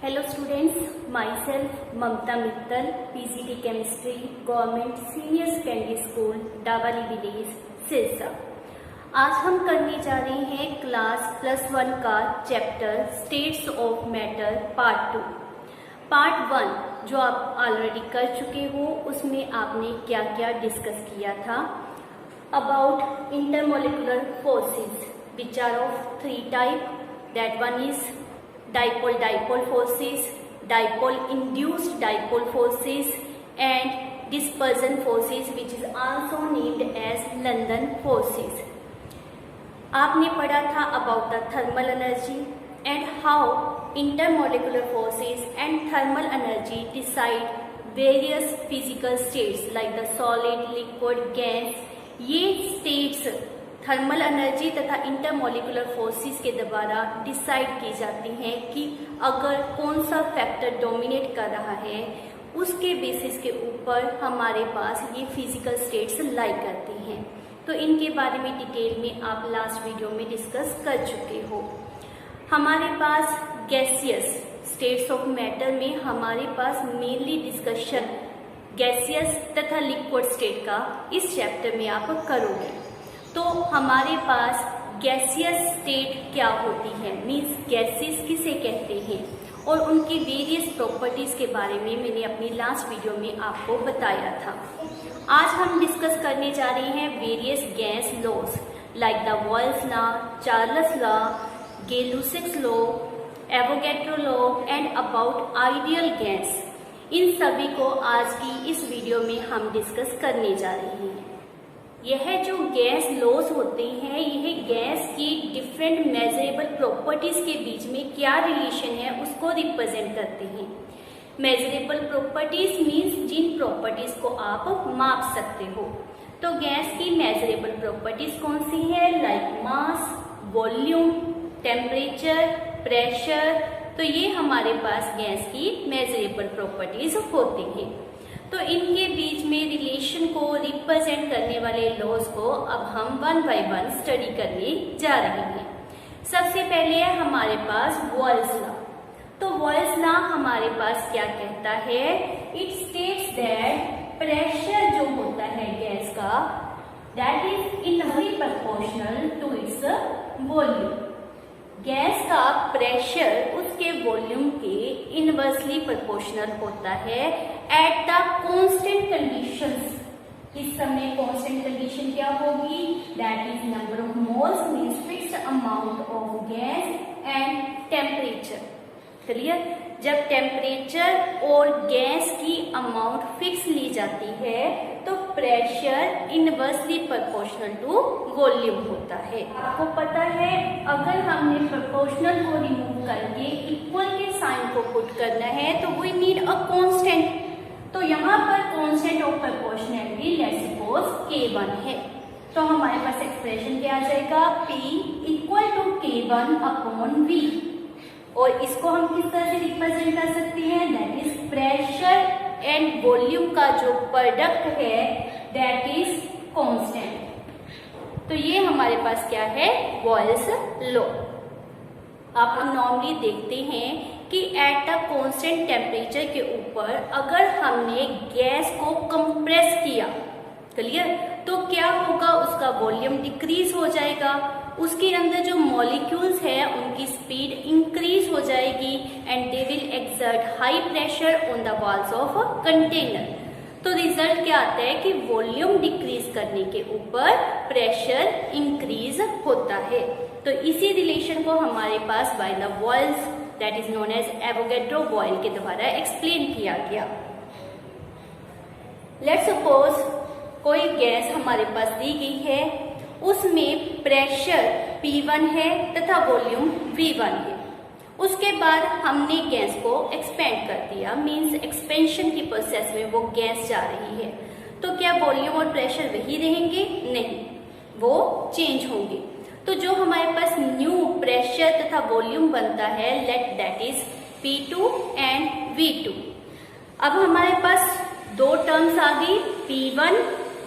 Hello students, myself Mamta Mittal, PGT Chemistry, Government Senior Secondary School, Dawali village, Sirsa. आज हम करने जा रहे हैं क्लास +1 का chapter states of matter part 2। Part 1 जो आप ऑलरेडी कर चुके हो, उसमें आपने क्या क्या डिस्कस किया था about intermolecular forces which are of 3 type. That one is dipole-dipole forces, dipole-induced dipole forces and dispersion forces which is also named as London forces. आपने पढ़ा था about the thermal energy and how intermolecular forces and thermal energy decide various physical states like the solid, liquid, gas. ये states thermal energy तथा intermolecular forces के द्वारा decide की जाती हैं कि अगर कौन सा फैक्टर डोमिनेट कर रहा है, उसके बेसिस के ऊपर हमारे पास ये फिजिकल स्टेट्स लाई करती हैं। तो इनके बारे में डिटेल में आप लास्ट वीडियो में डिस्कस कर चुके हो। हमारे पास गैसियस स्टेट्स ऑफ मैटर में हमारे पास मेनली डिस्कशन गैसियस तथा लिक्विड स्टेट का इस चैप्टर में आप करोगे। तो हमारे पास गैसियस स्टेट क्या होती है, मीन्स गैसेस किसे कहते हैं, और उनकी वेरियस प्रॉपर्टीज के बारे में मैंने अपनी लास्ट वीडियो में आपको बताया था। आज हम डिस्कस करने जा रहे हैं various gas laws like the Boyle's law, Charles law, Gay Lussac's law, Avogadro law and about ideal gas. इन सभी को आज की इस वीडियो में हम डिस्कस करने जा रहे हैं। यह जो गैस लॉज होते हैं, यह गैस की डिफरेंट मेजरेबल प्रॉपर्टीज के बीच में क्या रिलेशन है उसको रिप्रेजेंट करते हैं। मेजरेबल प्रॉपर्टीज मीन्स जिन प्रॉपर्टीज को आप माप सकते हो। तो गैस की मेजरेबल प्रॉपर्टीज कौन सी है, like mass, volume, temperature, pressure. तो ये हमारे पास गैस की मेजरेबल प्रॉपर्टीज होती हैं। तो इनके बीच में रिलेशन को रिप्रेजेंट करने वाले लॉज को अब हम 1 बाय 1 स्टडी करने जा रहे हैं। सबसे पहले है हमारे पास बॉयल्स लॉ। तो बॉयल्स लॉ हमारे पास क्या कहता है, इट स्टेट्स दैट प्रेशर जो होता है गैस का, that is inversely proportional to its volume. Gas का प्रेशर उसके वॉल्यूम के इनवर्सली प्रोपोर्शनल होता है एट द कांस्टेंट कंडीशंस। इस समय कांस्टेंट कंडीशन क्या होगी, that is number of moles means fixed amount of gas and temperature. Clear. जब टेम्परेचर और गैस की अमाउंट फिक्स ली जाती है तो pressure inversely proportional to volume होता है। आपको पता है अगर हमने प्रोपोर्शनल को रिमूव करके इक्वल के साइन को पुट करना है तो वी नीड अ कांस्टेंट। तो यहाँ पर constant of proportionality let's suppose K1 है। तो हमारे पास एक्सप्रेशन क्या आ जाएगा, P equal to K1 upon V। और इसको हम किस तरह से रिप्रेजेंट कर सकते हैं, that is pressure and volume का जो प्रोडक्ट है दैट इज कांस्टेंट। तो ये हमारे पास क्या है, बॉयल्स लॉ। आप नॉर्मली देखते हैं कि एट अ कांस्टेंट टेम्परेचर के ऊपर अगर हमने गैस को कंप्रेस किया, क्लियर, तो क्या होगा, उसका वॉल्यूम डिक्रीज हो जाएगा, उसके अंदर जो मॉलिक्यूल्स है उनकी स्पीड इंक्रीज हो जाएगी and they will exert high pressure on the walls of a container. तो रिजल्ट क्या आता है कि वॉल्यूम डिक्रीज करने के ऊपर प्रेशर इंक्रीज होता है। तो इसी रिलेशन को हमारे पास by the Boyle's that is known as Avogadro Boyle के द्वारा एक्सप्लेन किया गया। लेट्स सपोज कोई गैस हमारे पास दी गई है, उसमें प्रेशर P1 है तथा वॉल्यूम V1 है। उसके बाद हमने गैस को एक्सपेंड कर दिया, मींस एक्सपेंशन की प्रोसेस में वो गैस जा रही है। तो क्या वॉल्यूम और प्रेशर वही रहेंगे, नहीं, वो चेंज होंगे। तो जो हमारे पास न्यू प्रेशर तथा वॉल्यूम बनता है let that is P2 and V2। अब हमारे पास दो टर्म्स आ गई, P1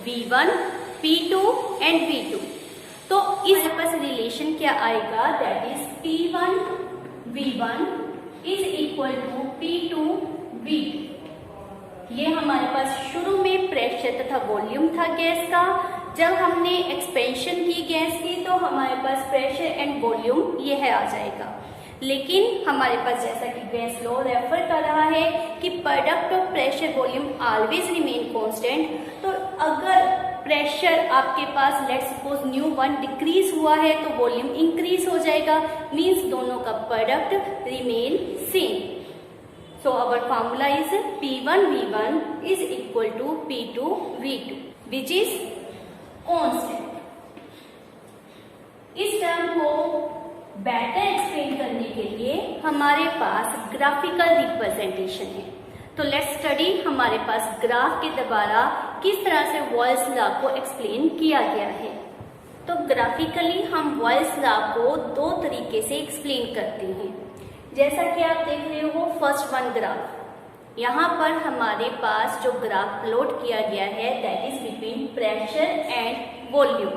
V1, P2 and V2। तो इस पास रिलेशन क्या आएगा, that is P1 V1 is equal to P2V2। ये हमारे पास शुरू में प्रेशर तथा वॉल्यूम था गैस का। जब हमने एक्सपेंशन की गैस की तो हमारे पास प्रेशर एंड वॉल्यूम यह आ जाएगा। लेकिन हमारे पास जैसा कि गैस लॉ रेफर कर रहा है कि product of pressure volume always remain constant, तो अगर प्रेशर आपके पास लेट्स सपोज ν1 डिक्रीज हुआ है तो वॉल्यूम इंक्रीज हो जाएगा, मींस दोनों का product remain same. So our formula is P1V1 is equal to P2V2 which is constant। इस टर्म को बेटर एक्सप्लेन करने के लिए हमारे पास ग्राफिकल रिप्रेजेंटेशन है। तो लेट्स स्टडी हमारे पास ग्राफ के द्वारा किस तरह से वॉल्स लॉ को एक्सप्लेन किया गया है। तो ग्राफिकली हम वॉल्स लॉ को दो तरीके से एक्सप्लेन करते हैं। जैसा कि आप देख रहे हो फर्स्ट वन ग्राफ, यहाँ पर हमारे पास जो ग्राफ प्लॉट किया गया है that is between pressure and volume.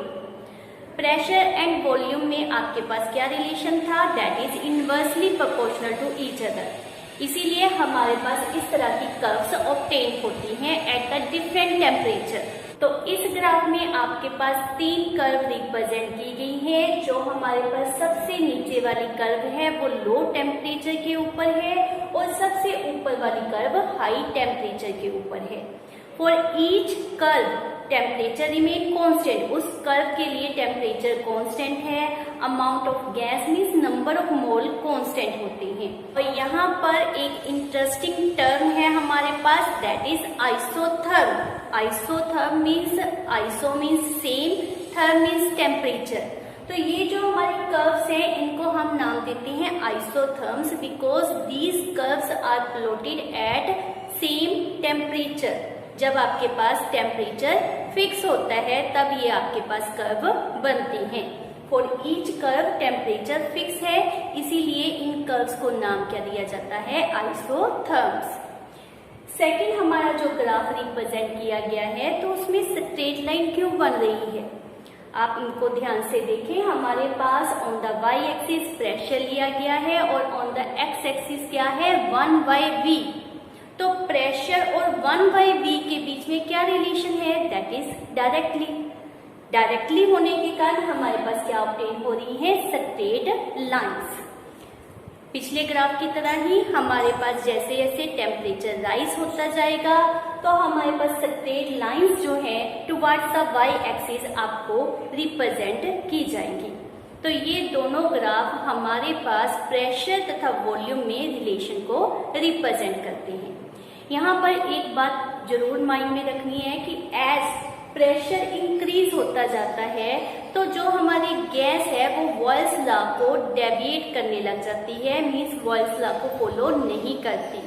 Pressure and volume में आपके पास क्या रिलेशन था, that is inversely proportional to each other. इसीलिए हमारे पास इस तरह की कर्व्स ऑब्टेन होती हैं एट द डिफरेंट टेम्परेचर। तो इस ग्राफ में आपके पास तीन कर्व रिप्रेजेंट की गई है। जो हमारे पास सबसे नीचे वाली कर्व है वो लो टेम्परेचर के ऊपर है और सबसे ऊपर वाली कर्व हाई टेम्परेचर के ऊपर है। For each curve temperature remain constant, उस कर्व के लिए टेम्परेचर कांस्टेंट है। Amount of gas means number of mole constant होते हैं। और यहाँ पर एक इंटरेस्टिंग टर्म है हमारे पास that is isotherm. Isotherm means iso means same, therm means temperature. तो ये जो हमारे कर्व्स हैं इनको हम नाम देते हैं isotherms because these curves are plotted at same temperature. जब आपके पास टेम्परेचर फिक्स होता है तब ये आपके पास कर्व बनते हैं। For each curve temperature fix है, इसीलिए इन कर्व्स को नाम क्या दिया जाता है, आइसोथर्म्स। सेकंड हमारा जो ग्राफ रिप्रेजेंट किया गया है तो उसमें स्ट्रेट लाइन क्यों बन रही है, आप इनको ध्यान से देखें। हमारे पास on the Y axis pressure लिया गया है और ऑन द एक्स एक्सिस क्या है 1/V। तो प्रेशर और 1/V के बीच में क्या रिलेशन है, दैट इज डायरेक्टली होने के कारण हमारे पास क्या ऑब्टेन हो रही है, स्ट्रेट लाइंस। पिछले ग्राफ की तरह ही हमारे पास जैसे जैसे टेम्परेचर राइज होता जाएगा तो हमारे पास स्ट्रेट लाइंस जो है टुवर्ड्स द वाई एक्सिस आपको रिप्रेजेंट की जाएंगी। तो ये दोनों ग्राफ हमारे पास प्रेशर तथा वॉल्यूम में रिलेशन को रिप्रेजेंट करते हैं। यहाँ पर एक बात जरूर माइंड में रखनी है कि एज प्रेशर इंक्रीज होता जाता है तो जो हमारी गैस है वो वॉल्स लॉ को डेविएट करने लग जाती है, मीन्स वॉल्स लॉ को फॉलो नहीं करती।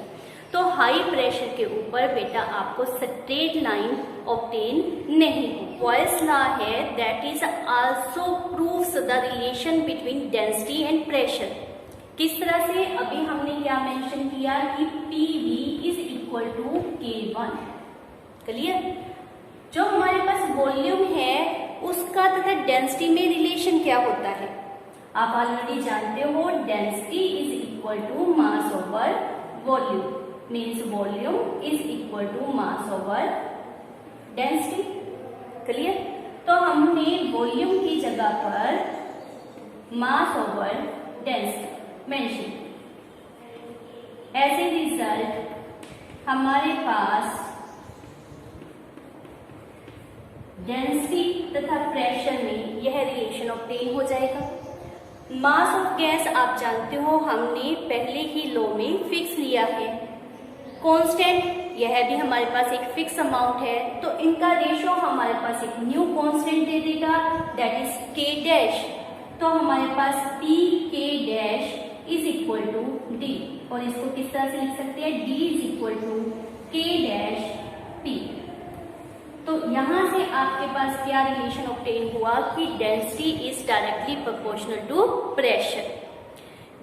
तो हाई प्रेशर के ऊपर बेटा आपको स्ट्रेट लाइन ऑब्टेन नहीं हो। वॉल्स लॉ है that is also proves the relation between density and pressure. किस तरह से, अभी हमने क्या मेंशन किया कि PV is equal to K1। Clear? जो हमारे पास वॉल्यूम है उसका तथा डेंसिटी में रिलेशन क्या होता है, आप ऑलरेडी जानते हो, density is equal to mass over volume, means volume is equal to mass over density. Clear? तो हमने वॉल्यूम की जगह पर mass over density mention. As a result हमारे पास डेंसिटी तथा प्रेशर में यह रिलेशन ऑब्टेन हो जाएगा। मास ऑफ गैस आप जानते हो हमने पहले ही लॉ में फिक्स लिया है, कांस्टेंट, यह भी हमारे पास एक फिक्स अमाउंट है। तो इनका रेशो हमारे पास एक न्यू कांस्टेंट दे देगा दैट इज K डैश। तो हमारे पास PK dash is equal to D, और इसको किस तरह से लिख सकते हैं, D is equal to K dash P। तो यहाँ से आपके पास क्या रिलेशन ऑब्टेन हुआ कि density is directly proportional to pressure.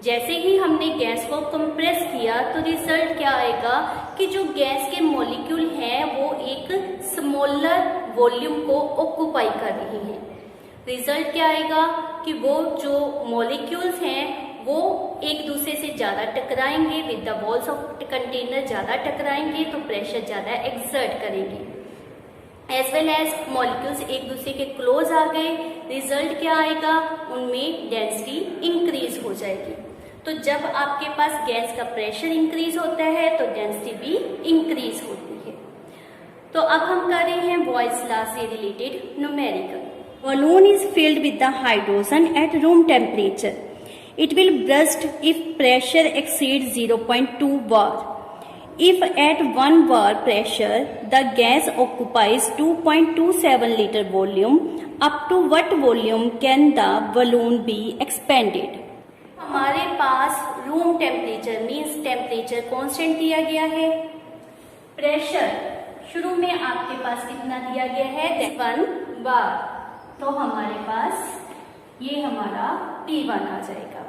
जैसे ही हमने गैस को कंप्रेस किया तो रिजल्ट क्या आएगा कि जो गैस के मॉलिक्यूल हैं वो एक स्मॉलर वॉल्यूम को ऑक्यूपाई कर रही हैं। रिजल्ट क्या आएगा कि वो जो मॉलिक्यूल्स हैं वो एक दूसरे से ज़्यादा टकराएंगे, with the walls of container ज़्यादा टकराएंगे तो प्रेशर ज़्यादा एक्सर्ट करेंगे। एज वेल एज मॉलिक्यूल्स एक दूसरे के क्लोज आ गए, रिजल्ट क्या आएगा, उनमें डेंसिटी इंक्रीज हो जाएगी। तो जब आपके पास गैस का प्रेशर इंक्रीज होता है तो डेंसिटी भी इंक्रीज होती है। तो अब हम कर रहे हैं बॉयल्स लॉ से related numerical. Balloon is filled with the hydrogen at room temperature. It will burst if pressure exceeds 0.2 bar. If at 1 bar pressure, the gas occupies 2.27 liter volume, up to what volume can the balloon be expanded? हमारे पास room temperature means temperature constant दिया गया है। Pressure शुरू में आपके पास कितना दिया गया है, 1 बार। तो हमारे पास ये हमारा T1 आ जाएगा।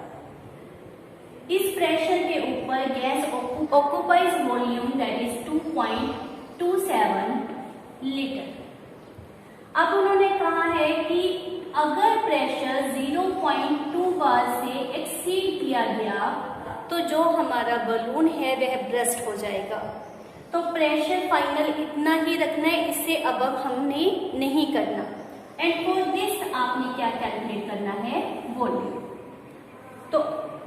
इस प्रेशर के ऊपर gas occupies volume that is 2.27 litre. अब उन्होंने कहा है कि अगर प्रेशर 0.2 बार से एक्सीड किया गया तो जो हमारा बलून है वह ब्रस्ट हो जाएगा। तो प्रेशर फाइनल इतना ही रखना है, इससे अब हमने नहीं करना। एंड फॉर दिस आपने क्या कैलकुलेट करना है, वॉल्यूम। तो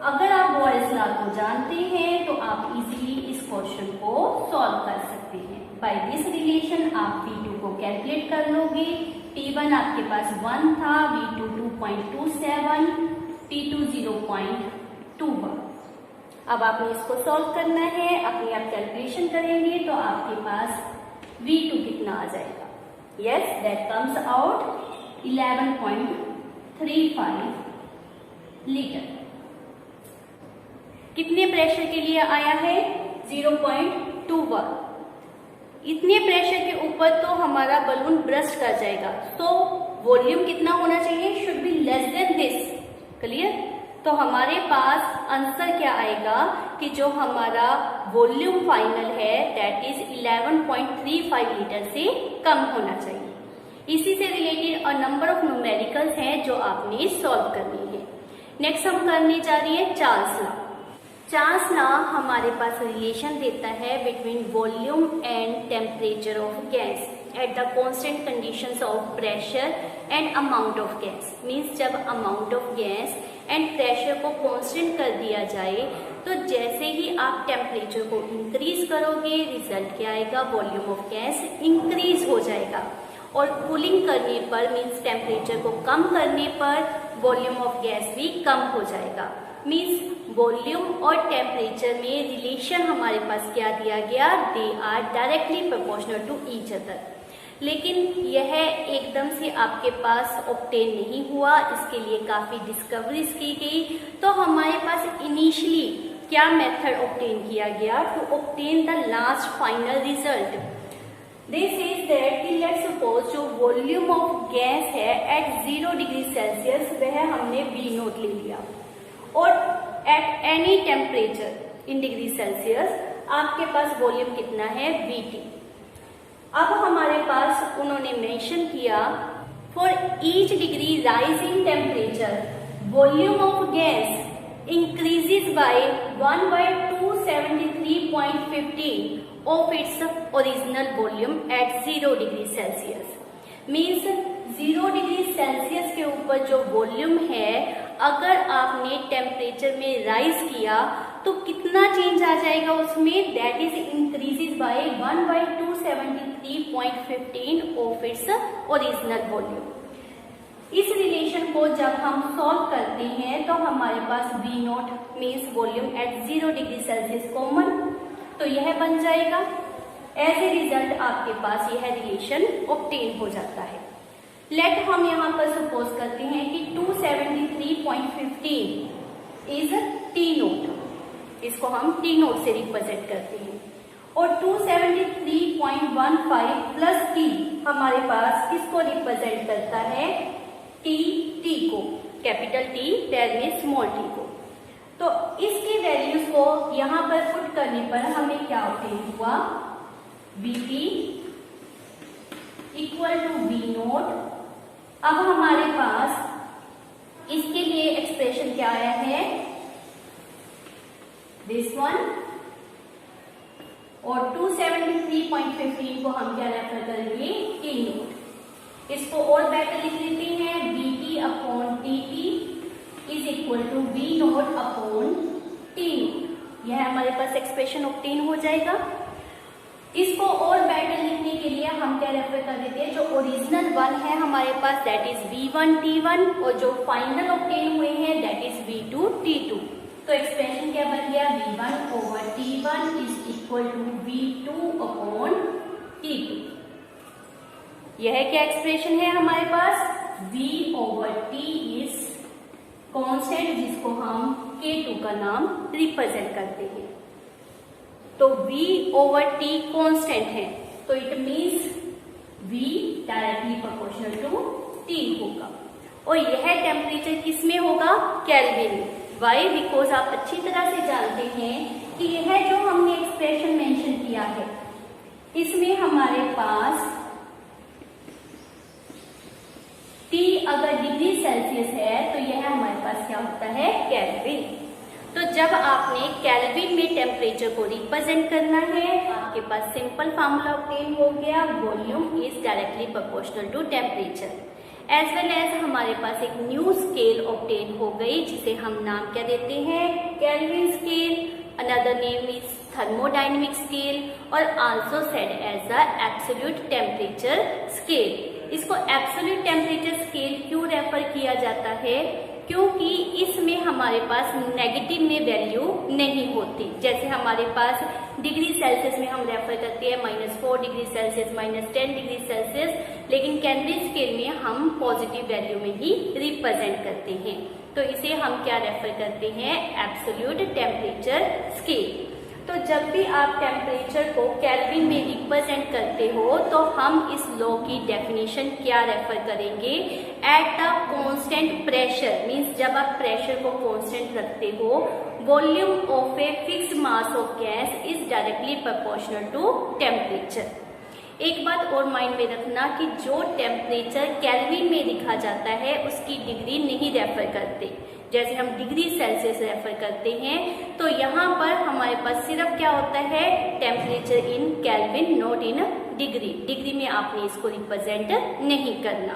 अगर आप बॉयल्स लॉ को जानते हैं तो आप इजीली इस क्वेश्चन को सॉल्व कर सकते हैं। बाय दिस रिलेशन आप V2 को कैलकुलेट कर लोगे। T1 आपके पास 1 था, V2 2.27, T2 0.21। अब आपने इसको सॉल्व करना है, अपनी आप कैलकुलेशन करेंगे तो आपके पास V2 कितना आ जाएगा। Yes, that comes out 11.35 litre. कितने प्रेशर के लिए आया है, 0.21। इतने प्रेशर के ऊपर तो हमारा बलून ब्रस्ट कर जाएगा। तो वॉल्यूम कितना होना चाहिए, should be less than this. Clear? तो हमारे पास आंसर क्या आएगा कि जो हमारा वॉल्यूम फाइनल है दैट इज 11.35 लीटर से कम होना चाहिए। इसी से रिलेटेड नंबर ऑफ न्यूमेरिकल्स हैं जो आपने सॉल्व करनी है। नेक्स्ट हम करने जा रही है चार्ल्स लॉ। चार्ल्स लॉ हमारे पास रिलेशन देता है between volume and temperature of gas at the constant conditions of pressure and amount of gas. Means जब amount of gas and pressure को कांस्टेंट कर दिया जाए तो जैसे ही आप टेम्परेचर को इंक्रीज करोगे रिजल्ट क्या आएगा, वॉल्यूम ऑफ गैस इंक्रीज हो जाएगा। और कूलिंग करने पर मीन्स टेम्परेचर को कम करने पर वॉल्यूम ऑफ गैस भी कम हो जाएगा। मीन्स वॉल्यूम और टेम्परेचर में रिलेशन हमारे पास क्या दिया गया, they are directly proportional to each other. लेकिन यह एकदम से आपके पास ऑब्टेन नहीं हुआ, इसके लिए काफी डिस्कवरीज की गई। तो हमारे पास इनिशियली क्या मेथड ऑब्टेन किया गया to obtain the last final result. This is that कि लेट्स सपोज जो वॉल्यूम ऑफ गैस है एट 0 डिग्री सेल्सियस वह हमने V0 ले लिया और at any temperature in degree Celsius आपके पास वॉल्यूम कितना है, VT। अब हमारे पास उन्होंने मेंशन किया for each degree rise in temperature volume of gas increases by 1/273.15 of its original volume at 0 degree Celsius. Means 0 degree Celsius के ऊपर जो वॉल्यूम है अगर आपने टेम्परेचर में राइज किया तो कितना चेंज आ जाएगा उसमें, that is increases by 1/273.15 of its original volume. इस रिलेशन को जब हम सॉल्व करते हैं तो हमारे पास V0 means volume at 0 degree Celsius common, तो यह बन जाएगा। एज ए रिजल्ट आपके पास यह रिलेशन ऑब्टेन हो जाता है। लेट हम यहाँ पर सपोज करते हैं कि 273.15 इज T0, इसको हम T0 से रिप्रेजेंट करते हैं। और 273.15 प्लस T हमारे पास किसको रिप्रेजेंट करता है, T को, कैपिटल T पैर में स्मॉल t को। तो इसकी वैल्यूज को यहाँ पर पुट करने पर हमें क्या ऑब्टेन हुआ, VT इक्वल टू V0 अब हमारे पास इसके लिए एक्सप्रेशन क्या आया है, दिस वन, और 273.15 को हम क्या रेफर करेंगे, टी नोट। इसको और बेटर लिख लेते हैं, BT upon TT is equal to V nought upon T nought. यह हमारे पास एक्सप्रेशन ऑब्टेन हो जाएगा। इसको और बेटर लिखने के लिए हम क्या रेफर कर देते हैं, जो ओरिजिनल वन है हमारे पास दैट इज V1 T1, और जो फाइनल ऑब्टेन हुए हैं दैट इज V2 T2। तो एक्सप्रेशन क्या बन गया, V1 over T1 is equal to V2 upon T2। यह क्या एक्सप्रेशन है हमारे पास, V over T is constant जिसको हम K2 का नाम रिप्रेजेंट करते हैं। तो V ओवर T कांस्टेंट है, तो it means V directly proportional to T होगा। और यह टेम्परेचर किस में होगा, केल्विन में। वाई, बिकॉज आप अच्छी तरह से जानते हैं कि यह जो हमने एक्सप्रेशन मेंशन किया है इसमें हमारे पास T अगर डिग्री सेल्सियस है तो यह हमारे पास क्या होता है, केल्विन। तो जब आपने केल्विन में टेम्परेचर को रिप्रेजेंट करना है, आपके पास सिंपल फार्मूला ऑब्टेन हो गया, volume is directly proportional to temperature. As well as हमारे पास एक न्यू स्केल ऑब्टेन हो गई जिसे हम नाम क्या देते हैं, Kelvin scale. Another name is thermodynamic scale और also said as the absolute temperature scale. इसको एब्सोल्यूट टेम्परेचर स्केल क्यों रेफर किया जाता है, क्योंकि इसमें हमारे पास नेगेटिव में वैल्यू नहीं होती। जैसे हमारे पास डिग्री सेल्सियस में हम रेफर करते हैं -4 डिग्री सेल्सियस, -10 डिग्री सेल्सियस, लेकिन केल्विन स्केल में हम पॉजिटिव वैल्यू में ही रिप्रेजेंट करते हैं। तो इसे हम क्या रेफर करते हैं, एब्सोल्यूट टेम्परेचर स्केल। तो जब भी आप टेम्परेचर को केल्विन में रिप्रेजेंट करते हो तो हम इस लॉ की डेफिनेशन क्या रेफर करेंगे, at the constant pressure, means जब आप प्रेशर को कांस्टेंट रखते हो, volume of a fixed mass of gas is directly proportional to temperature. एक बात और माइंड में रखना कि जो टेम्परेचर केल्विन में लिखा जाता है उसकी डिग्री नहीं रेफर करते। जैसे हम डिग्री सेल्सियस रेफर करते हैं तो यहाँ पर हमारे पास सिर्फ क्या होता है, temperature in kelvin, not in degree. Degree में आपने इसको रिप्रेजेंट नहीं करना।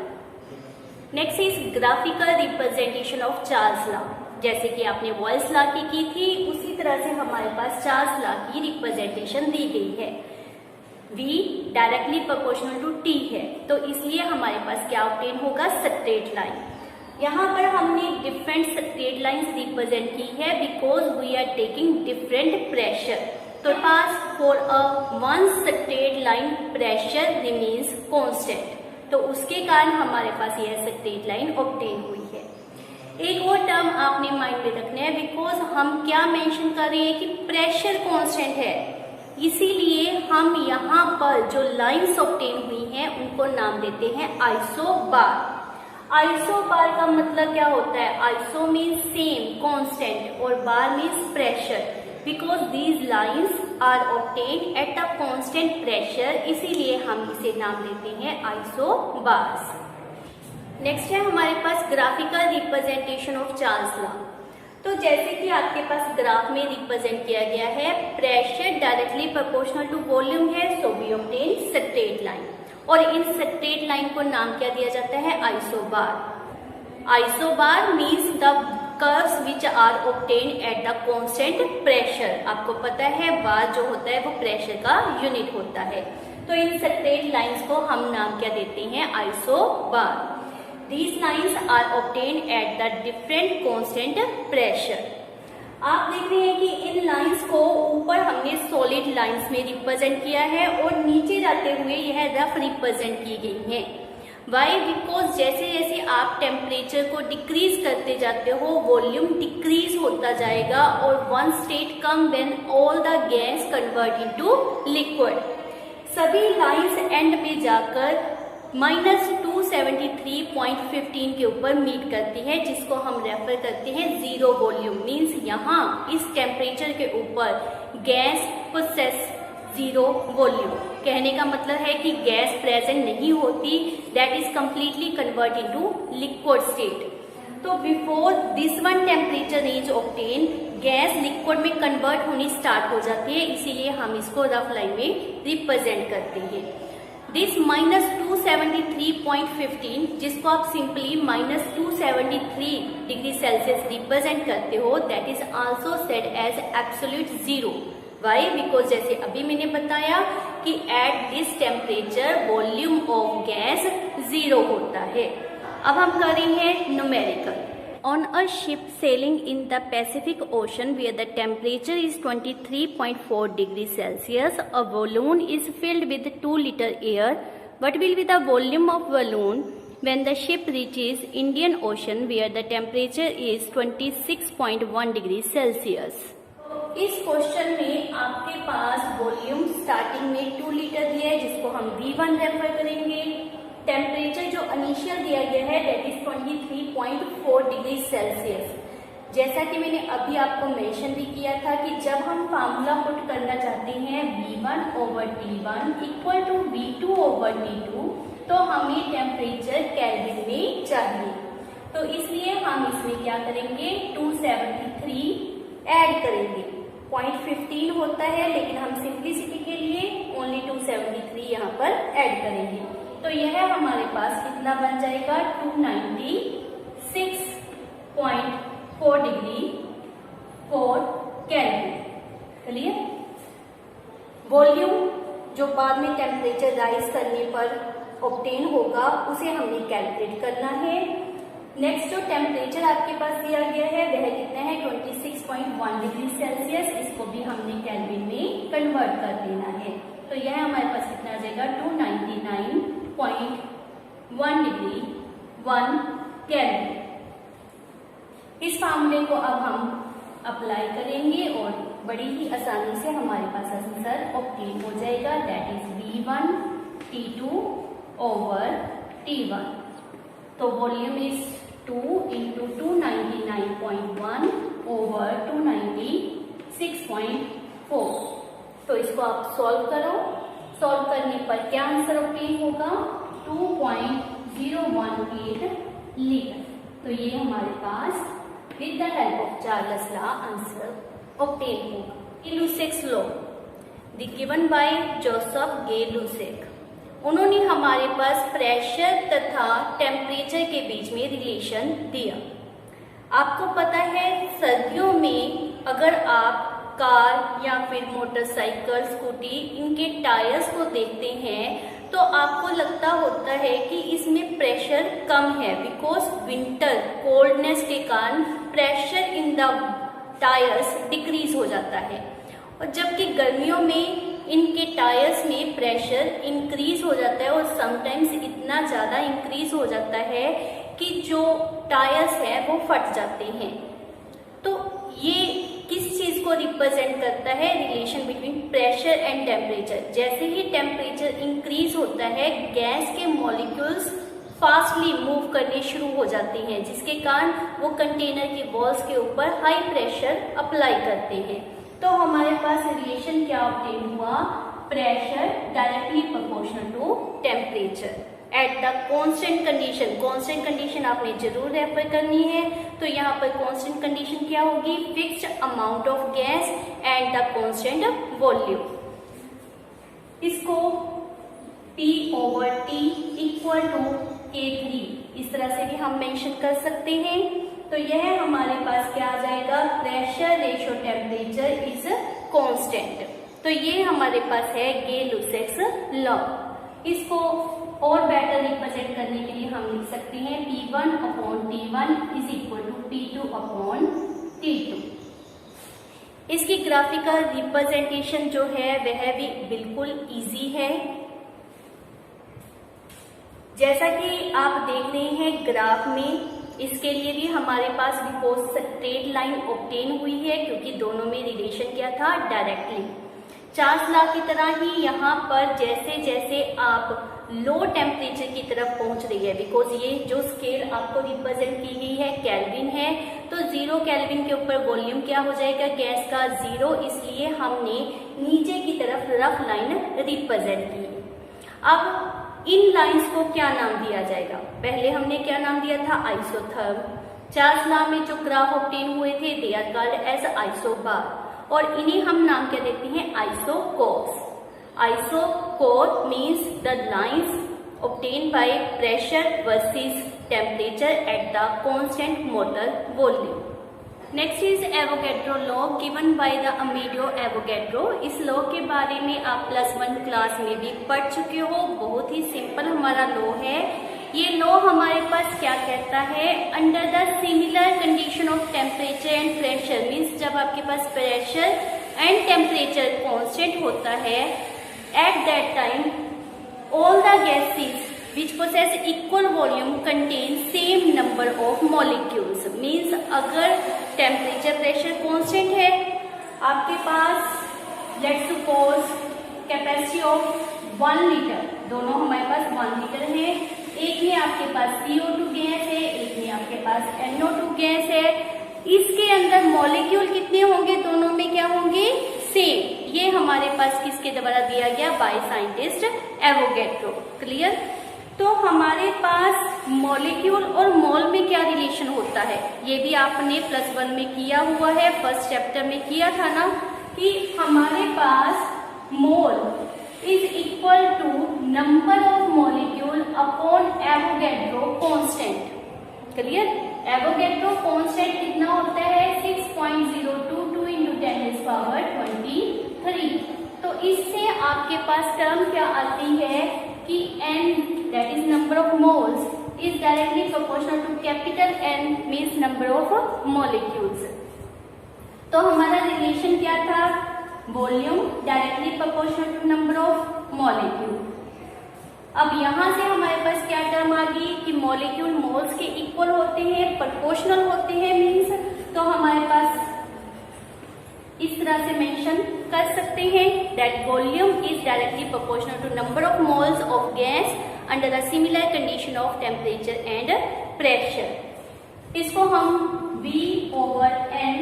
Next is graphical representation of Charles law. जैसे कि आपने बॉयल्स लॉ की थी, उसी तरह से हमारे पास चार्ल्स लॉ की रिप्रेजेंटेशन दी गई है। V directly proportional to T है, तो इसलिए हमारे पास क्या ऑब्टेन होगा, स्ट्रेट लाइन। यहाँ पर हमने डिफरेंट स्ट्रेट लाइंस रिप्रेजेंट की है because we are taking different pressure. तो पास for a one straight line pressure remains constant, तो उसके कारण हमारे पास यह स्ट्रेट लाइन ऑब्टेन हुई है। एक और टर्म आपने माइंड में रखना है, बिकॉज हम क्या मेंशन कर रहे हैं कि प्रेशर कांस्टेंट है, इसीलिए हम यहाँ पर जो लाइंस ऑब्टेन हुई हैं उनको नाम देते हैं आइसोबार। आइसोबार का मतलब क्या होता है, आइसो मीन्स सेम, कांस्टेंट, और bar means pressure. Because these lines are obtain at a constant pressure, इसीलिए हम इसे नाम देते हैं आइसोबार्स। नेक्स्ट है हमारे पास graphical representation of Charles law. तो जैसे कि आपके पास ग्राफ में रिप्रेजेंट किया गया है, pressure directly proportional to volume है, so we obtain straight line, और इन स्ट्रेट लाइन को नाम क्या दिया जाता है, isobar. Isobar means the curves which are obtain at the constant pressure. आपको पता है बार जो होता है वो प्रेशर का यूनिट होता है, तो इन स्ट्रेट लाइंस को हम नाम क्या देते हैं, isobar. These lines are obtained at the different constant pressure. आप देख रहे हैं कि इन लाइंस को ऊपर हमने सॉलिड लाइंस में रिप्रेजेंट किया है और नीचे जाते हुए यह रफ रिप्रेजेंट की गई है। वाई, बिकॉज जैसे जैसे आप टेम्परेचर को डिक्रीज करते जाते हो वॉल्यूम डिक्रीज होता जाएगा और one state come when all the gas convert into liquid. सभी लाइंस एंड में जाकर -273.15 के ऊपर मीट करती है, जिसको हम रेफर करते हैं जीरो वॉल्यूम। मीन्स यहाँ इस टेम्परेचर के ऊपर गैस प्रोसेस जीरो वॉल्यूम। कहने का मतलब है कि गैस प्रेजेंट नहीं होती, that is completely convert into liquid state. तो before this one temperature is obtain, gas liquid में कन्वर्ट होनी स्टार्ट हो जाती है, इसीलिए हम इसको रफ लाइन में रिप्रेजेंट करते हैं। दिस -273.15, जिसको आप सिंपली -273 डिग्री सेल्सियस रिप्रेजेंट करते हो, that is also said as absolute zero. Why? Because जैसे अभी मैंने बताया कि at this temperature volume of gas zero होता है। अब हम करेंगे numerical. On a ship sailing in the Pacific Ocean where the temperature is 23.4 degrees Celsius, a balloon is filled with 2 liter air. What will be the volume of balloon when the ship reaches Indian Ocean where the temperature is 26.1 degrees Celsius? इस question में आपके पास volume starting में 2 litre दिया है, जिसको हम V1 refer करेंगे। टेम्परेचर जो इनिशियल दिया गया है दैट इज 23.4 डिग्री सेल्सियस। जैसा कि मैंने अभी आपको मेंशन भी किया था कि जब हम फार्मूला पुट करना चाहते हैं V1/T1 इक्वल टू V2/T2, तो हमें टेम्परेचर केल्विन में चाहिए। तो इसलिए हम इसमें क्या करेंगे, 273 ऐड करेंगे। 0.15 होता है, लेकिन हम सिंप्लिसिटी के लिए ओनली 273 यहाँ पर ऐड करेंगे। तो यह हमारे पास कितना बन जाएगा, 296.4 डिग्री 4 केल्विन। क्लियर? वॉल्यूम जो बाद में टेम्परेचर राइज करने पर ऑब्टेन होगा उसे हमने कैलकुलेट करना है। नेक्स्ट जो टेम्परेचर आपके पास दिया गया है वह कितना है, 26.1 डिग्री सेल्सियस। इसको भी हमने केल्विन में कन्वर्ट कर देना है। तो यह हमारे पास कितना आ जाएगा, 299.1 डिग्री 1 केल्विन। इस फार्मूले को अब हम अप्लाई करेंगे और बड़ी ही आसानी से हमारे पास आंसर ऑब्टेन हो जाएगा, दैट इज V1T2/T1। तो वॉल्यूम इज 2 × 299.1/296.4। तो इसको आप सॉल्व करो। सॉल्व करने पर क्या आंसर ऑब्टेन होगा, 2.018 लीटर। तो ये हमारे पास with the help of Charles law answer obtain होगा। Lussac's law given by Joseph Gay Lussac, उन्होंने हमारे पास प्रेशर तथा टेम्परेचर के बीच में रिलेशन दिया। आपको पता है सर्दियों में अगर आप कार या फिर मोटरसाइकिल, स्कूटी, इनके टायर्स को देखते हैं तो आपको लगता होता है कि इसमें प्रेशर कम है, बिकॉज विंटर कोल्डनेस के कारण pressure in the tyres decrease हो जाता है। और जबकि गर्मियों में इनके टायर्स में प्रेशर इंक्रीज हो जाता है और समटाइम्स इतना ज़्यादा इंक्रीज हो जाता है कि जो टायर्स है वो फट जाते हैं। तो ये किस चीज को रिप्रेजेंट करता है, relation between pressure and temperature. जैसे ही टेम्परेचर इंक्रीज होता है गैस के मॉलिक्यूल्स फास्टली मूव करने शुरू हो जाते हैं, जिसके कारण वो कंटेनर के वॉल्स के ऊपर हाई प्रेशर अप्लाई करते हैं। तो हमारे पास रिलेशन क्या ऑब्टेन हुआ, pressure directly proportional to temperature at the constant condition. Constant condition आपने जरूर रेफर करनी है। तो यहाँ पर कांस्टेंट कंडीशन क्या होगी, fixed amount of gas at the constant volume. इसको P/T इक्वल टू K3 इस तरह से भी हम मेंशन कर सकते हैं। तो यह हमारे पास क्या आ जाएगा, pressure ratio temperature is constant. तो ये हमारे पास है गे लुसेक्स लॉ। इसको और बेटर रिप्रेजेंट करने के लिए हम लिख सकते हैं P1/T1 is equal to P2/T2। इसकी ग्राफिकल रिप्रेजेंटेशन जो है वह भी बिल्कुल इजी है। जैसा कि आप देख रहे हैं ग्राफ में, इसके लिए भी हमारे पास बिकॉज स्ट्रेट लाइन ऑब्टेन हुई है, क्योंकि दोनों में रिलेशन क्या था, डायरेक्टली। चार्ल्स लॉ की तरह ही यहाँ पर जैसे जैसे आप लो टेम्परेचर की तरफ पहुंच रही है, बिकॉज ये जो स्केल आपको रिप्रेजेंट की गई है केल्विन है, तो 0 केल्विन के ऊपर वॉल्यूम क्या हो जाएगा गैस का 0, इसलिए हमने नीचे की तरफ रफ लाइन रिप्रेजेंट की। अब इन लाइंस को क्या नाम दिया जाएगा? पहले हमने क्या नाम दिया था? आइसोथर्म। चार्ल्स लॉ में जो ग्राफ ऑब्टेन हुए थे they are called as isobar, और इन्हें हम नाम क्या देते हैं? Isochores. Isochore means the lines obtained by pressure versus temperature at the constant molar volume. Next is Avogadro law given by the Amedeo Avogadro. इस लॉ के बारे में आप +1 क्लास में भी पढ़ चुके हो। बहुत ही सिंपल हमारा लॉ है। ये लॉ हमारे पास क्या कहता है? Under the similar condition of temperature and pressure, means जब आपके पास प्रेशर एंड टेम्परेचर कांस्टेंट होता है, at that time all the gases which possess equal volume contain same number of molecules. means अगर temperature pressure constant है, आपके पास let's suppose capacity of 1 litre, दोनों हमारे पास 1 litre है, एक में आपके पास CO2 गैस है, एक में आपके पास NO2 गैस है। इसके अंदर मॉलिक्यूल कितने होंगे? दोनों में क्या होंगे? सेम। ये हमारे पास किसके द्वारा दिया गया? By scientist Avogadro. क्लियर? तो हमारे पास मॉलिक्यूल और मोल में क्या रिलेशन होता है? ये भी आपने +1 में किया हुआ है, फर्स्ट चैप्टर में किया था ना, कि हमारे पास mole is equal to number of molecule upon Avogadro constant. Clear? Avogadro constant कितना होता है? 6.022 into 10⁻23। तो इससे आपके पास टर्म क्या आती है कि n that is number of moles is directly proportional to capital N means number of molecules। तो हमारा रिलेशन क्या था? Volume directly proportional to number of molecule. अब यहां से हमारे पास क्या टर्म आ गई कि मॉलिक्यूल मोल्स के इक्वल होते हैं, प्रोपोर्शनल होते हैं, मीन्स तो हमारे पास इस तरह से मेंशन कर सकते हैं that volume is directly proportional to number of moles of gas under the similar condition of temperature and pressure. इसको हम V/N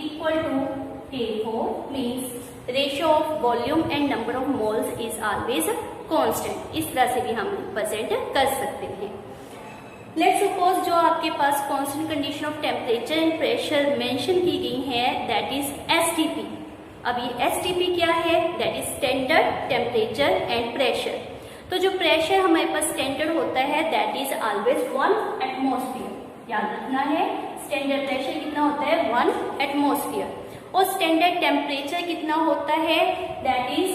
equal to K4 means ratio of volume and number of moles is always constant. इस तरह से भी हम present कर सकते हैं। लेट्स सपोज जो आपके पास constant condition of temperature and pressure mention की गई है दैट इज STP। अब ये STP क्या है? That is standard temperature and pressure. तो जो प्रेशर हमारे पास स्टैंडर्ड होता है दैट इज ऑलवेज 1 एटमॉस्फेयर। याद रखना है स्टैंडर्ड प्रेशर कितना होता है? 1 एटमॉस्फेयर। और स्टैंडर्ड टेम्परेचर कितना होता है? दैट इज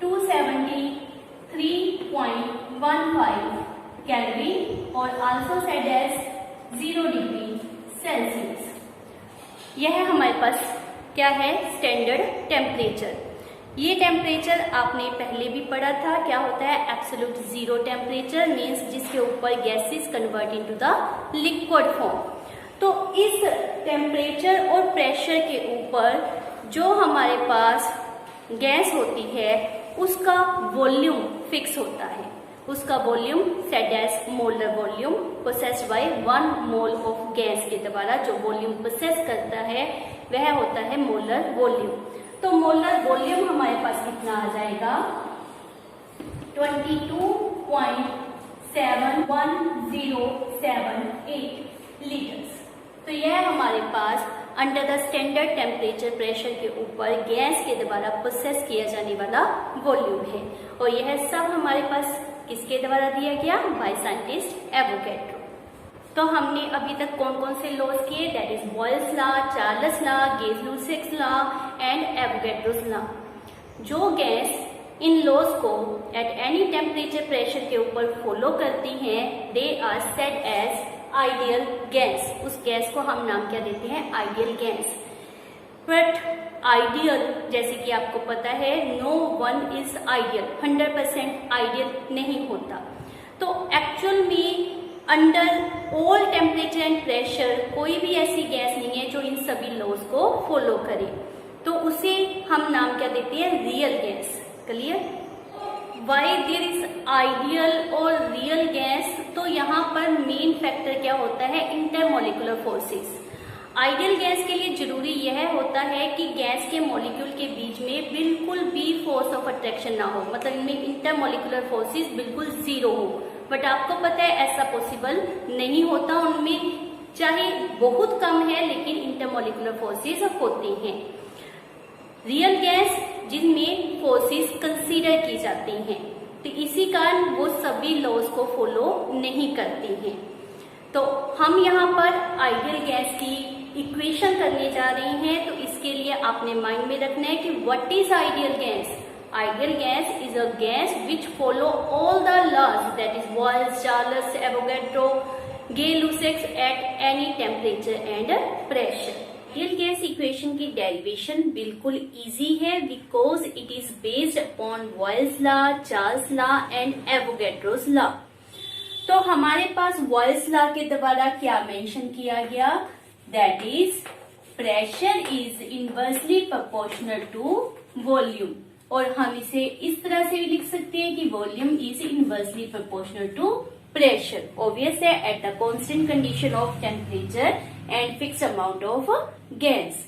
273.15 केल्विन और also said as 0 degree Celsius. यह हमारे पास क्या है? Standard temperature. ये टेम्परेचर आपने पहले भी पढ़ा था, क्या होता है? एब्सोल्यूट जीरो टेम्परेचर मीन्स जिसके ऊपर gases convert into the liquid form. तो इस टेम्परेचर और प्रेशर के ऊपर जो हमारे पास गैस होती है उसका वॉल्यूम फिक्स होता है। उसका volume said as molar volume possessed by 1 mole of gas के द्वारा जो वॉल्यूम पोसेस करता है वह होता है मोलर वॉल्यूम। तो मोलर वॉल्यूम हमारे पास कितना आ जाएगा? 22.71078 लीटर्स। तो यह हमारे पास under the standard temperature pressure के ऊपर गैस के द्वारा प्रोसेस किया जाने वाला वॉल्यूम है। और यह सब हमारे पास किसके द्वारा दिया गया? By scientist Avogadro. तो हमने अभी तक कौन कौन से लॉज किए? That is Boyle's law, Charles law, Gay Lussac law and Avogadro's law. जो गैस इन लॉज को एट एनी टेम्परेचर प्रेशर के ऊपर फॉलो करती हैं they are said as ideal gas. उस गैस को हम नाम क्या देते हैं? Ideal gas. बट आइडियल जैसे कि आपको पता है no one is ideal, 100% ideal नहीं होता। तो एक्चुअल में under all temperature and pressure कोई भी ऐसी गैस नहीं है जो इन सभी लॉज को फॉलो करे, तो उसे हम नाम क्या देते हैं? Real gas. Clear? Why there is ideal और रियल गैस, तो यहाँ पर मेन फैक्टर क्या होता है, इंटरमोलिकुलर फोर्सेस। आइडियल गैस के लिए जरूरी यह होता है कि गैस के मॉलिक्यूल के बीच में बिल्कुल भी फोर्स ऑफ अट्रैक्शन ना हो, मतलब इनमें इंटरमोलिकुलर फोर्सेस बिल्कुल जीरो हो। बट आपको पता है ऐसा पॉसिबल नहीं होता, उनमें चाहे बहुत कम है लेकिन इंटरमोलिकुलर फोर्सेस होती हैं। रियल गैस जिनमें फोर्सेस कंसीडर की जाती हैं, तो इसी कारण वो सभी लॉज को फॉलो नहीं करती हैं। तो हम यहाँ पर आइडियल गैस की इक्वेशन करने जा रहे हैं, तो इसके लिए आपने माइंड में रखना है कि what is ideal gas. Ideal gas is a gas which follow all the laws, that is Boyle's, Charles, Avogadro, Gay Lussac's at any temperature and pressure. Ideal gas equation की डेरिवेशन बिल्कुल इजी है because it is based upon Boyle's law, Charles law and Avogadro's law. तो हमारे पास Waals law के द्वारा क्या mention किया गया, that is pressure is inversely proportional to volume, और हम इसे इस तरह से भी लिख सकते हैं कि volume is inversely proportional to pressure. Obvious है, at the constant condition of temperature and fix amount of gas.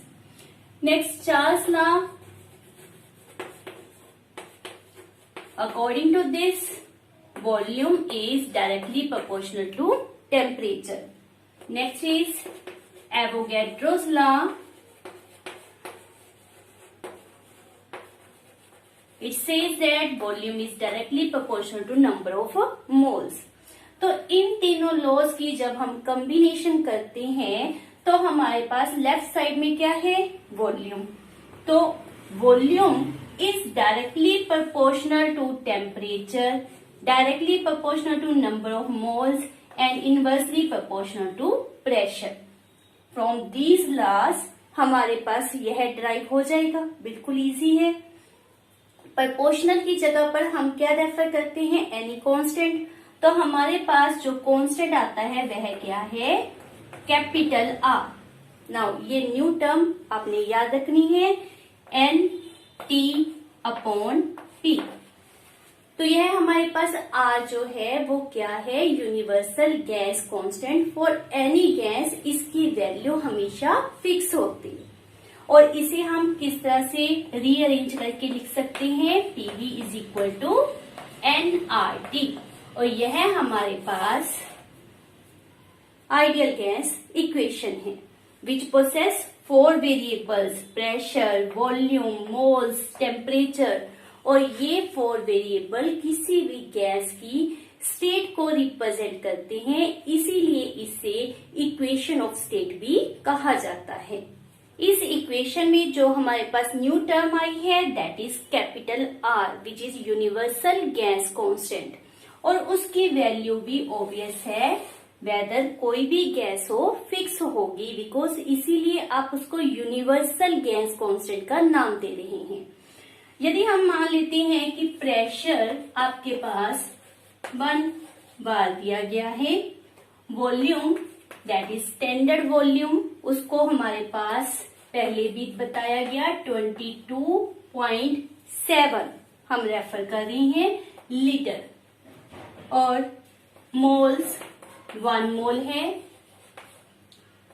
Next Charles law, according to this volume is directly proportional to temperature. Next is Avogadro's law. It says that volume is directly proportional to number of moles. तो इन तीनों laws की जब हम combination करते हैं तो हमारे पास left side में क्या है, वॉल्यूम। तो volume is directly proportional to temperature, directly proportional to number of moles and inversely proportional to pressure. From these laws हमारे पास यह ड्राइव हो जाएगा, बिल्कुल इजी है। प्रोपोर्शनल की जगह पर हम क्या रेफर करते हैं, एनी कांस्टेंट। तो हमारे पास जो कांस्टेंट आता है वह क्या है, कैपिटल आर। नाउ ये न्यू टर्म आपने याद रखनी है, एन टी अपॉन पी। तो यह हमारे पास R जो है वो क्या है, universal gas constant for any gas. इसकी वैल्यू हमेशा फिक्स होती है, और इसे हम किस तरह से रीअरेंज करके लिख सकते हैं, PV is equal to nRT, और यह हमारे पास आइडियल गैस इक्वेशन है which possess 4 variables, pressure, volume, moles, temperature, और ये 4 वेरिएबल किसी भी गैस की स्टेट को रिप्रेजेंट करते हैं, इसीलिए इसे इक्वेशन ऑफ स्टेट भी कहा जाता है। इस इक्वेशन में जो हमारे पास न्यू टर्म आई है that is capital R which is universal gas constant, और उसकी वैल्यू भी ऑब्वियस है, वेदर कोई भी गैस हो फिक्स होगी, बिकॉज इसीलिए आप उसको यूनिवर्सल गैस कांस्टेंट का नाम दे रहे हैं। यदि हम मान लेते हैं कि प्रेशर आपके पास 1 बार दिया गया है, volume that is standard volume, उसको हमारे पास पहले भी बताया गया 22.7 हम रेफर कर रहे हैं लीटर, और मोल्स 1 मोल है।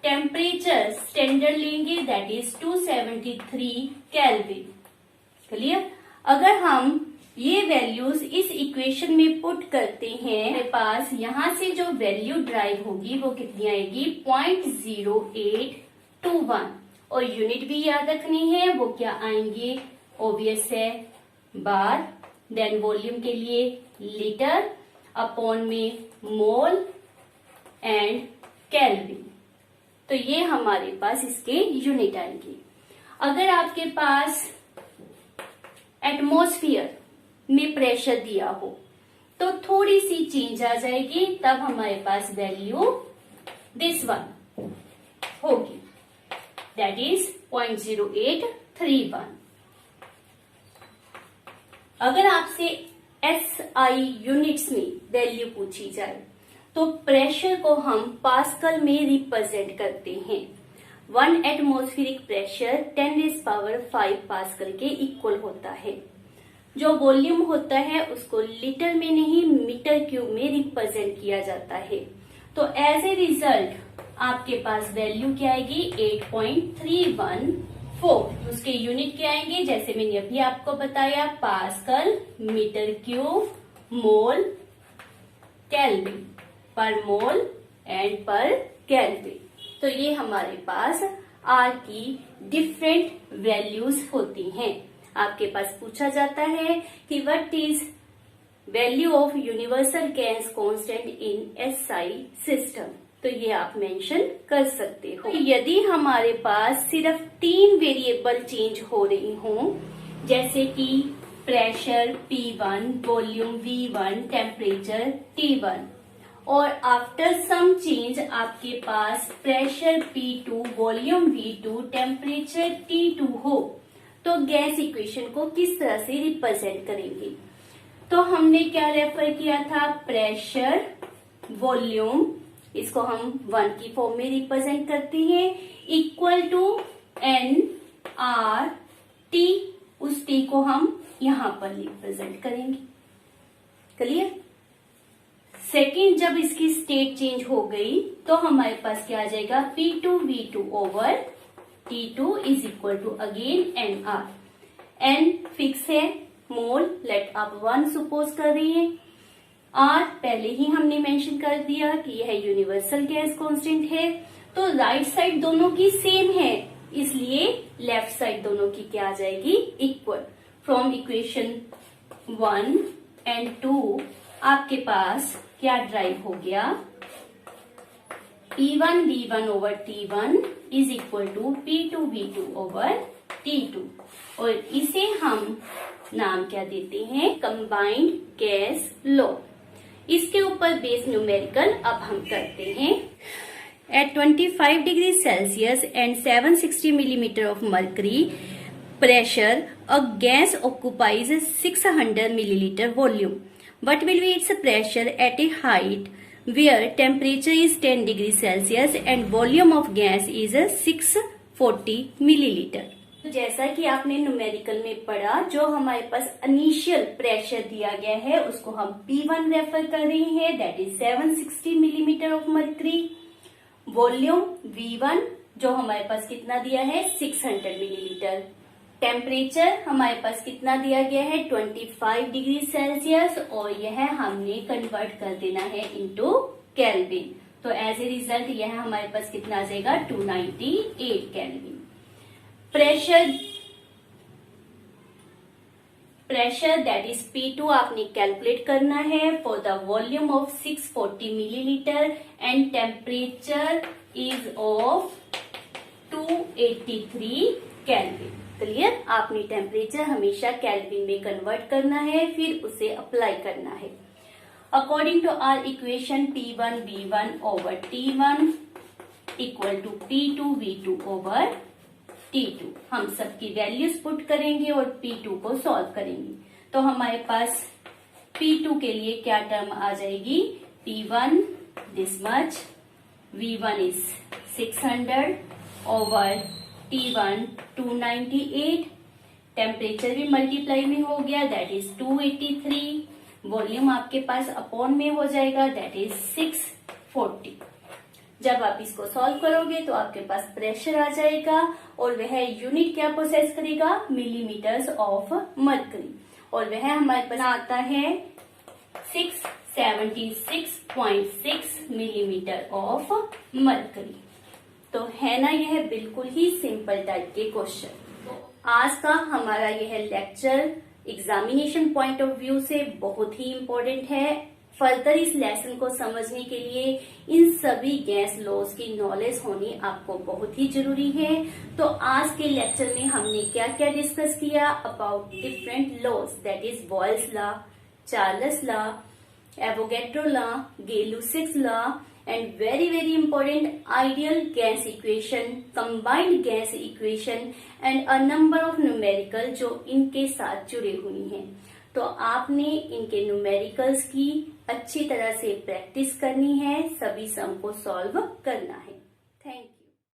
टेम्परेचर स्टैंडर्ड लेंगे दैट इज 273 केल्विन। क्लियर। अगर हम ये वैल्यूज इस इक्वेशन में पुट करते हैं, हमारे पास यहाँ से जो वैल्यू ड्राइव होगी वो कितनी आएगी, 0.0821, और यूनिट भी याद रखनी है, वो क्या आएंगे, ऑब्वियस है बार, देन वॉल्यूम के लिए लीटर, अपॉन में मोल एंड केल्विन। तो ये हमारे पास इसके यूनिट आएंगे। अगर आपके पास एटमॉस्फेयर में प्रेशर दिया हो तो थोड़ी सी चेंज आ जाएगी, तब हमारे पास वैल्यू दिस वन होगी, दैट इज 0.0831। अगर आपसे SI यूनिट्स में वैल्यू पूछी जाए तो प्रेशर को हम पास्कल में रिप्रेजेंट करते हैं। 1 एटमॉस्फेरिक प्रेशर 10⁵ पास्कल के इक्वल होता है। जो वॉल्यूम होता है उसको लीटर में नहीं मीटर क्यूब में रिप्रेजेंट किया जाता है। तो एज ए रिजल्ट आपके पास वैल्यू क्या आएगी 8.314। उसके यूनिट क्या आएंगे, जैसे मैंने अभी आपको बताया, पास्कल, मीटर क्यूब, मोल, केल्विन, पर मोल एंड पर केल्विन। तो ये हमारे पास आर की डिफरेंट वैल्यूज होती हैं। आपके पास पूछा जाता है कि what is value of universal gas constant in SI system, तो ये आप मेंशन कर सकते हो। यदि हमारे पास सिर्फ 3 वेरिएबल चेंज हो रही हो, जैसे कि pressure P1, volume V1, temperature T1, और आफ्टर सम चेंज आपके पास pressure P2, volume V2, temperature T2 हो, तो गैस इक्वेशन को किस तरह से रिप्रेजेंट करेंगे। तो हमने क्या रेफर किया था, प्रेशर, वॉल्यूम, इसको हम 1 की फॉर्म में रिप्रेजेंट करते हैं, equal to N R T, उस T को हम यहां पर रिप्रेजेंट करेंगे। क्लियर। सेकेंड, जब इसकी स्टेट चेंज हो गई तो हमारे पास क्या आ जाएगा, P2 V2 over T2 is equal to again NR। N fix है, मोल लेट आप 1 सपोज कर रही है, R पहले ही हमने मेंशन कर दिया कि यह यूनिवर्सल गैस कांस्टेंट है। तो राइट साइड दोनों की सेम है, इसलिए लेफ्ट साइड दोनों की क्या आ जाएगी, इक्वल। फ्रॉम इक्वेशन 1 एंड 2 आपके पास क्या ड्राइव हो गया, P1 V1 over T1 is equal to P2 V2 over T2, और इसे हम नाम क्या देते हैं, कंबाइंड गैस लॉ। इसके ऊपर बेस न्यूमेरिकल अब हम करते हैं। At 25 degree Celsius and 760 millimetre of mercury pressure, a gas occupies 600 milliliter volume. What will be its pressure at a height where temperature is 10 degree Celsius and volume of gas is 640 milliliter? तो जैसा कि आपने numerical में पढ़ा, जो हमारे पास initial pressure दिया गया है उसको हम P1 रेफर कर रहे हैं, that is 760 millimetre of mercury. Volume V1 जो हमारे पास कितना दिया है, 600 मिलीलीटर। टेम्परेचर हमारे पास कितना दिया गया है, 25 डिग्री सेल्सियस, और यह हमने कन्वर्ट कर देना है इनटू केल्विन। तो एज ए रिजल्ट यह हमारे पास कितना आ जाएगा, 298 kelvin. Pressure that is P2 आपने कैलकुलेट करना है for the volume of 640 millilitre and temperature is of 283 kelvin. Clear. आपने टेम्परेचर हमेशा केल्विन में कन्वर्ट करना है, फिर उसे अप्लाई करना है। According to our equation P1 V1 over T1 equal to P2 V2 over T2, हम सबकी वैल्यूज पुट करेंगे और P2 को सॉल्व करेंगे। तो हमारे पास P2 के लिए क्या टर्म आ जाएगी, P1 this much, V1 is 600 over T1 298, temperature भी मल्टीप्लाई में हो गया, दैट इज 283, वॉल्यूम आपके पास अपॉन में हो जाएगा, दैट इज 640। जब आप इसको सॉल्व करोगे तो आपके पास प्रेशर आ जाएगा और वह यूनिट क्या प्रोसेस करेगा, मिलीमीटर्स ऑफ मर्करी, और वह हमारे पास आता है 676.6 मिलीमीटर ऑफ मर्करी। तो है ना, यह बिल्कुल ही सिंपल टाइप के क्वेश्चन। आज का हमारा यह lecture examination point of view से बहुत ही इम्पोर्टेंट है। फर्दर इस लेसन को समझने के लिए इन सभी गैस लॉज की नॉलेज होनी आपको बहुत ही जरूरी है। तो आज के लेक्चर में हमने क्या क्या डिस्कस किया about different laws, that is Boyle's law, Charles law, Avogadro law, Gay Lussac's law, and very important ideal gas equation, combined gas equation and a number of numerical जो इनके साथ जुड़े हुई हैं। तो आपने इनके न्यूमेरिकल्स की अच्छी तरह से प्रैक्टिस करनी है, सभी सम को सॉल्व करना है। Thank you.